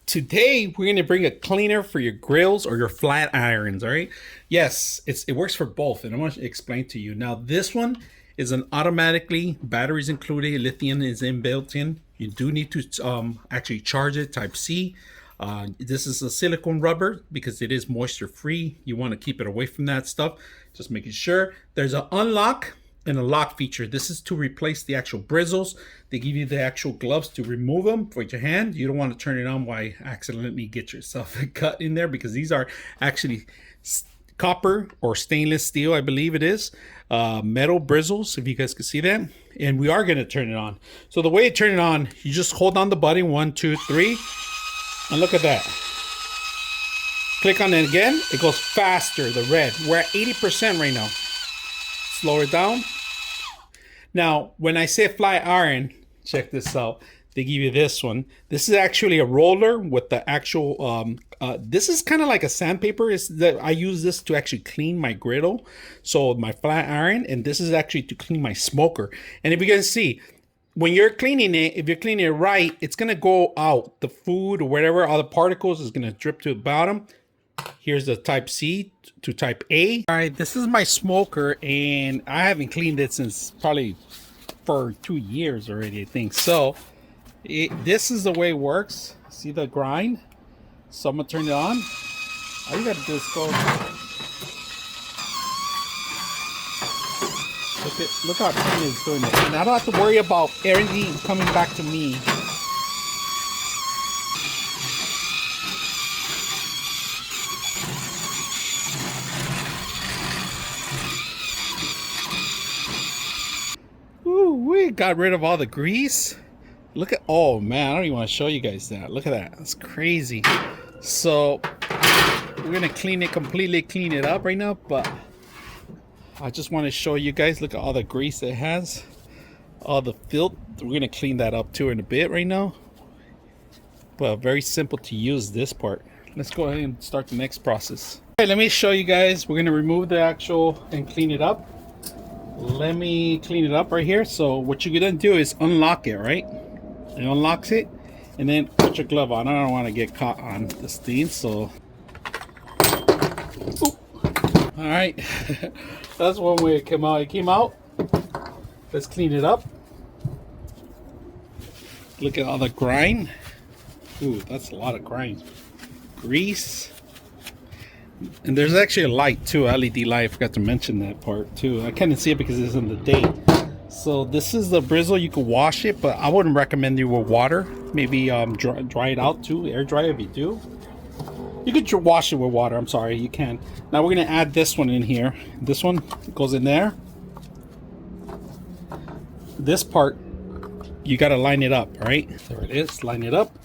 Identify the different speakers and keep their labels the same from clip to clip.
Speaker 1: Today we're going to bring a cleaner for your grills or your flat irons. All right, yes, it works for both, and I want to explain to you. Now this one is an automatically, batteries included, lithium is inbuilt in. You do need to actually charge it type C. This is a silicone rubber because it is moisture free. You want to keep it away from that stuff. Just making sure. There's an unlock and a lock feature. This is to replace the actual bristles. They give you the actual gloves to remove them for your hand. You don't want to turn it on while you accidentally get yourself a cut in there, because these are actually copper or stainless steel, I believe it is, metal bristles, if you guys can see that. And we are going to turn it on. So the way to turn it on, you just hold on the button, 1, 2, 3, and look at that. Click on it again, it goes faster, the red. We're at 80% right now. Slow it down. Now, when I say flat iron, check this out. They give you this one. This is actually a roller with the actual, this is kind of like a sandpaper. I use this to actually clean my griddle. So my flat iron, and this is actually to clean my smoker. And if you can see, when you're cleaning it, if you're cleaning it right, it's going to go out. The food or whatever, all the particles is going to drip to the bottom. Here's the type C to type A. All right, this is my smoker, and I haven't cleaned it since probably for 2 years already, I think. So this is the way it works. See the grind? So I'm gonna turn it on. All you gotta do is go. Look how clean it's doing it. And I don't have to worry about everything coming back to me. We got rid of all the grease. Look at, oh man, I don't even want to show you guys that. Look at that, that's crazy. So we're gonna completely clean it up right now, but I just want to show you guys, look at all the grease it has, all the filth. We're gonna clean that up too in a bit right now, but very simple to use this part. Let's go ahead and start the next process. Okay, let me show you guys. We're gonna remove the actual and clean it up. Let me clean it up right here. So what you're gonna do is unlock it, right? It unlocks it, and then put your glove on. I don't want to get caught on this thing, so. Ooh. All right, that's one way it came out. It came out. Let's clean it up. Look at all the grind. Ooh, that's a lot of grind. Grease. And there's actually a light too, LED light. I forgot to mention that part too. I couldn't see it because it's in the day. So this is the bristle. You can wash it, but I wouldn't recommend you with water. Maybe dry it out too, air dry if you do. You could wash it with water, I'm sorry, you can. Now we're gonna add this one in here. This one goes in there. This part, you gotta line it up, right? There it is, line it up.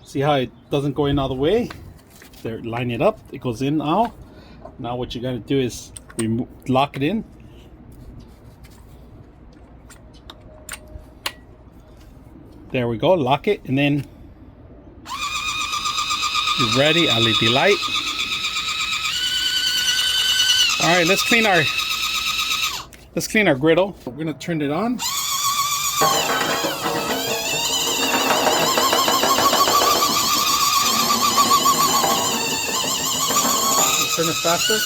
Speaker 1: See how it doesn't go in all the way? There, line it up, it goes in now. Now what you gotta do is lock it in. There we go, lock it, and then you're ready. LED light. All right, let's clean our griddle. We're gonna turn it on. Turn it faster.